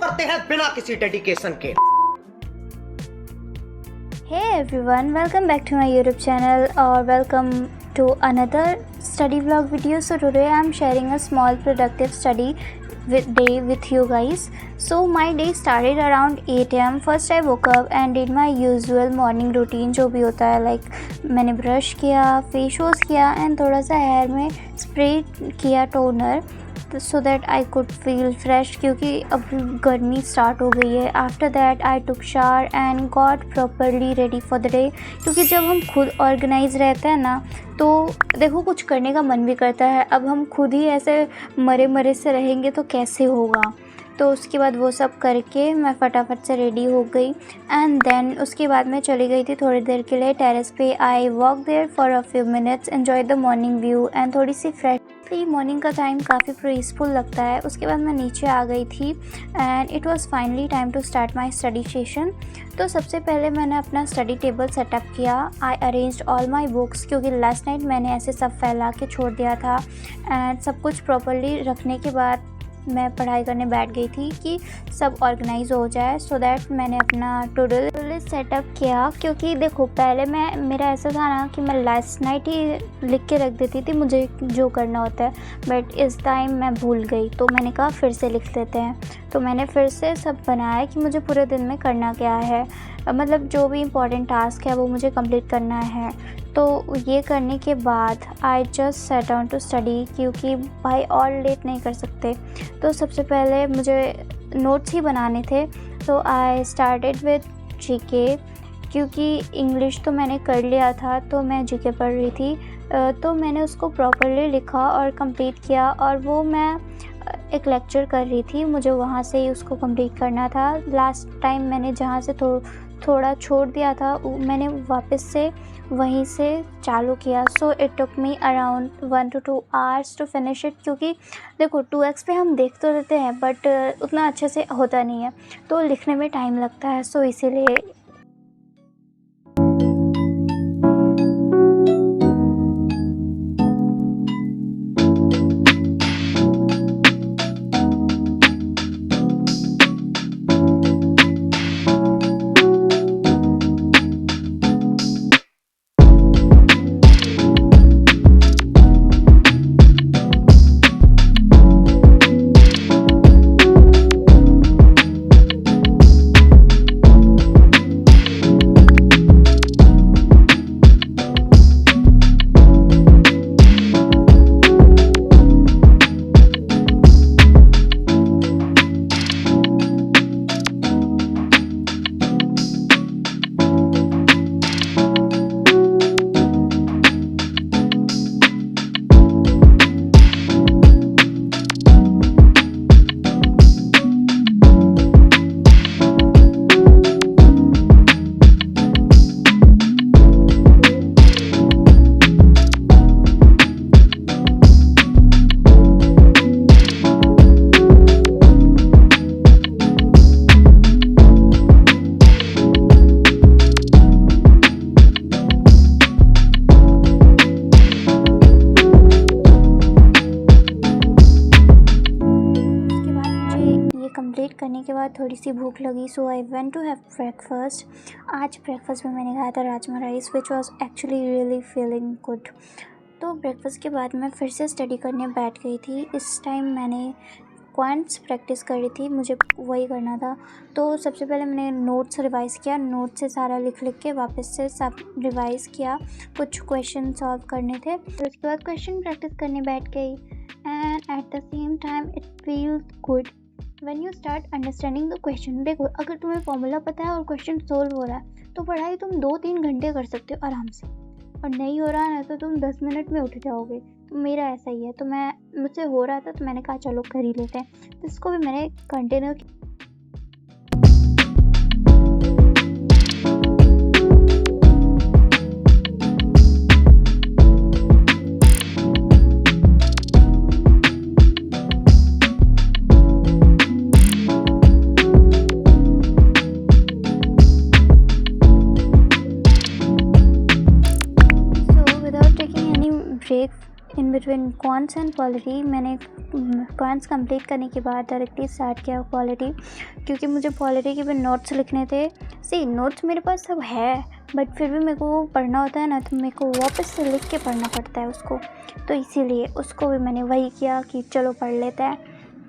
करते हैं बिना किसी डेडिकेशन के। Hey everyone, welcome back to my YouTube channel or welcome to another study vlog video. So today I am sharing a small productive study day with you guys. So my day started around 8 am. First I woke up and did my usual morning routine जो भी होता है, like मैंने brush किया, face wash किया and थोड़ा सा hair में स्प्रे किया toner so that I could feel fresh क्योंकि अब गर्मी स्टार्ट हो गई है। After that I took shower and got properly ready for the day, क्योंकि जब हम खुद ऑर्गेनाइज रहते हैं ना तो देखो कुछ करने का मन भी करता है। अब हम खुद ही ऐसे मरे मरे से रहेंगे तो कैसे होगा। तो उसके बाद वो सब करके मैं फटाफट से रेडी हो गई एंड देन उसके बाद मैं चली गई थी थोड़ी देर के लिए टेरेस पे। I walk there for a few minutes, enjoy the morning view and थोड़ी सी फ्रेश। मॉर्निंग का टाइम काफ़ी पीसफुल लगता है। उसके बाद मैं नीचे आ गई थी and it was finally time to start my study session. तो सबसे पहले मैंने अपना स्टडी टेबल सेटअप किया। I arranged all my books, क्योंकि लास्ट नाइट मैंने ऐसे सब फैला के छोड़ दिया था एंड सब कुछ प्रॉपरली रखने के बाद मैं पढ़ाई करने बैठ गई थी कि सब ऑर्गेनाइज हो जाए। सो दैट मैंने अपना टू डू लिस्ट सेटअप किया, क्योंकि देखो पहले मेरा ऐसा था ना कि मैं लास्ट नाइट ही लिख के रख देती थी मुझे जो करना होता है, बट इस टाइम मैं भूल गई तो मैंने कहा फिर से लिख लेते हैं। तो मैंने फिर से सब बनाया कि मुझे पूरे दिन में करना क्या है, मतलब जो भी इम्पोर्टेंट टास्क है वो मुझे कंप्लीट करना है। तो ये करने के बाद I just set down to study, क्योंकि भाई और लेट नहीं कर सकते। तो सबसे पहले मुझे नोट्स ही बनाने थे। तो आई स्टार्टेड विद जीके, क्योंकि इंग्लिश तो मैंने कर लिया था तो मैं जीके पढ़ रही थी। तो मैंने उसको प्रॉपरली लिखा और कंप्लीट किया, और वो मैं एक लेक्चर कर रही थी, मुझे वहाँ से ही उसको कंप्लीट करना था। लास्ट टाइम मैंने जहाँ से थोड़ा छोड़ दिया था मैंने वापस से वहीं से चालू किया। So it took me around 1 to 2 hours to finish it, क्योंकि देखो 2x पे हम देख तो देते हैं बट उतना अच्छे से होता नहीं है, तो लिखने में टाइम लगता है। सो इसीलिए कंप्लीट करने के बाद थोड़ी सी भूख लगी, so I went to have breakfast. आज ब्रेकफास्ट में मैंने खाया था rajma rice which was actually really feeling good. तो ब्रेकफास्ट के बाद मैं फिर से स्टडी करने बैठ गई थी। इस टाइम मैंने क्वांट्स प्रैक्टिस करी थी, मुझे वही करना था। तो सबसे पहले मैंने नोट्स रिवाइज़ किया, नोट्स से सारा लिख के वापस से सब रिवाइज़ किया। कुछ क्वेश्चन सॉल्व करने थे, फिर उसके बाद क्वेश्चन प्रैक्टिस करने बैठ गई and at the same time it feels good when you start understanding the question. देखो अगर तुम्हें फॉर्मूला पता है और क्वेश्चन सोल्व हो रहा है तो पढ़ाई तुम 2-3 घंटे कर सकते हो आराम से, और नहीं हो रहा है तो तुम 10 मिनट में उठ जाओगे। तो मेरा ऐसा ही है, तो मुझसे हो रहा था तो मैंने कहा चलो कर ही लेते हैं, तो इसको भी मैंने कंटिन्यू किया। Between quants and polity. मैंने क्वांट्स कंप्लीट करने के बाद डायरेक्टली स्टार्ट किया पॉलिटी, क्योंकि मुझे पॉलिटी के भी नोट्स लिखने थे। नोट्स मेरे पास सब है, बट फिर भी मेरे को वो पढ़ना होता है ना, तो मेरे को वापस से लिख के पढ़ना पड़ता है उसको। तो इसीलिए उसको भी मैंने वही किया कि चलो पढ़ लेते हैं,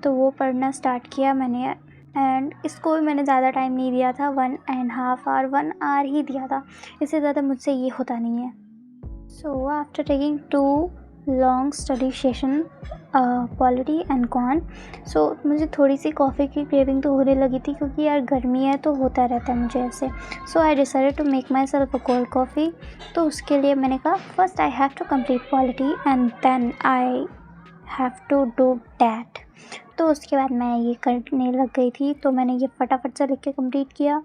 तो वो पढ़ना स्टार्ट किया मैंने। एंड इसको भी मैंने ज़्यादा टाइम नहीं दिया था, 1.5 आवर 1 आवर ही दिया था, इससे ज़्यादा मुझसे ये होता नहीं है। So after taking 2 long study session polity and con, so मुझे थोड़ी सी कॉफ़ी की क्रेविंग तो होने लगी थी, क्योंकि यार गर्मी है तो होता रहता है मुझे ऐसे। So I decided to make myself a cold coffee. तो उसके लिए मैंने कहा first I have to complete polity and then I have to do that. तो उसके बाद मैं ये करने लग गई थी, तो मैंने ये फटाफट से लिख के कंप्लीट किया।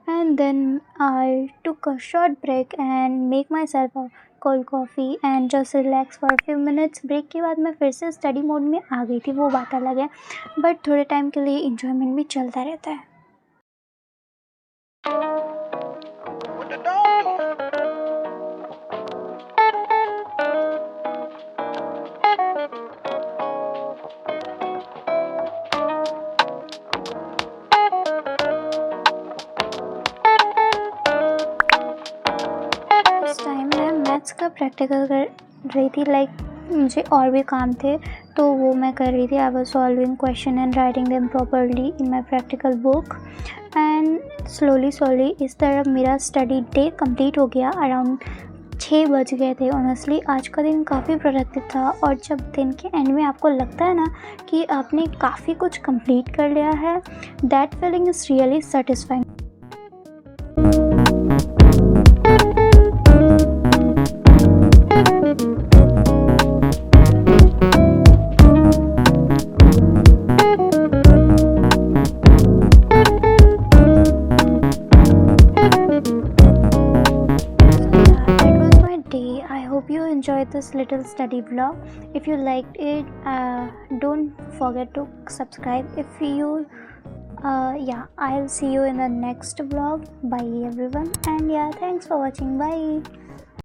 And then I took a short break and make myself a cold coffee and just relax for few minutes. Break के बाद मैं फिर से स्टडी मोड में आ गई थी, वो बात अलग है, बट थोड़े टाइम के लिए इंजॉयमेंट भी चलता रहता है। What the dog do? इस टाइम मैं मैथ्स का प्रैक्टिकल कर रही थी, मुझे और भी काम थे तो वो मैं कर रही थी। I was solving question and writing them properly in my practical book. And slowly इस तरह मेरा स्टडी डे कंप्लीट हो गया। अराउंड 6 बज गए थे। ऑनेस्टली आज का दिन काफ़ी प्रोडक्टिव था, और जब दिन के एंड में आपको लगता है ना कि आपने काफ़ी कुछ कंप्लीट कर लिया है, that feeling is really satisfying. You enjoyed this little study vlog. If you liked it, don't forget to subscribe. If you I'll see you in the next vlog. Bye everyone, and yeah, thanks for watching. Bye.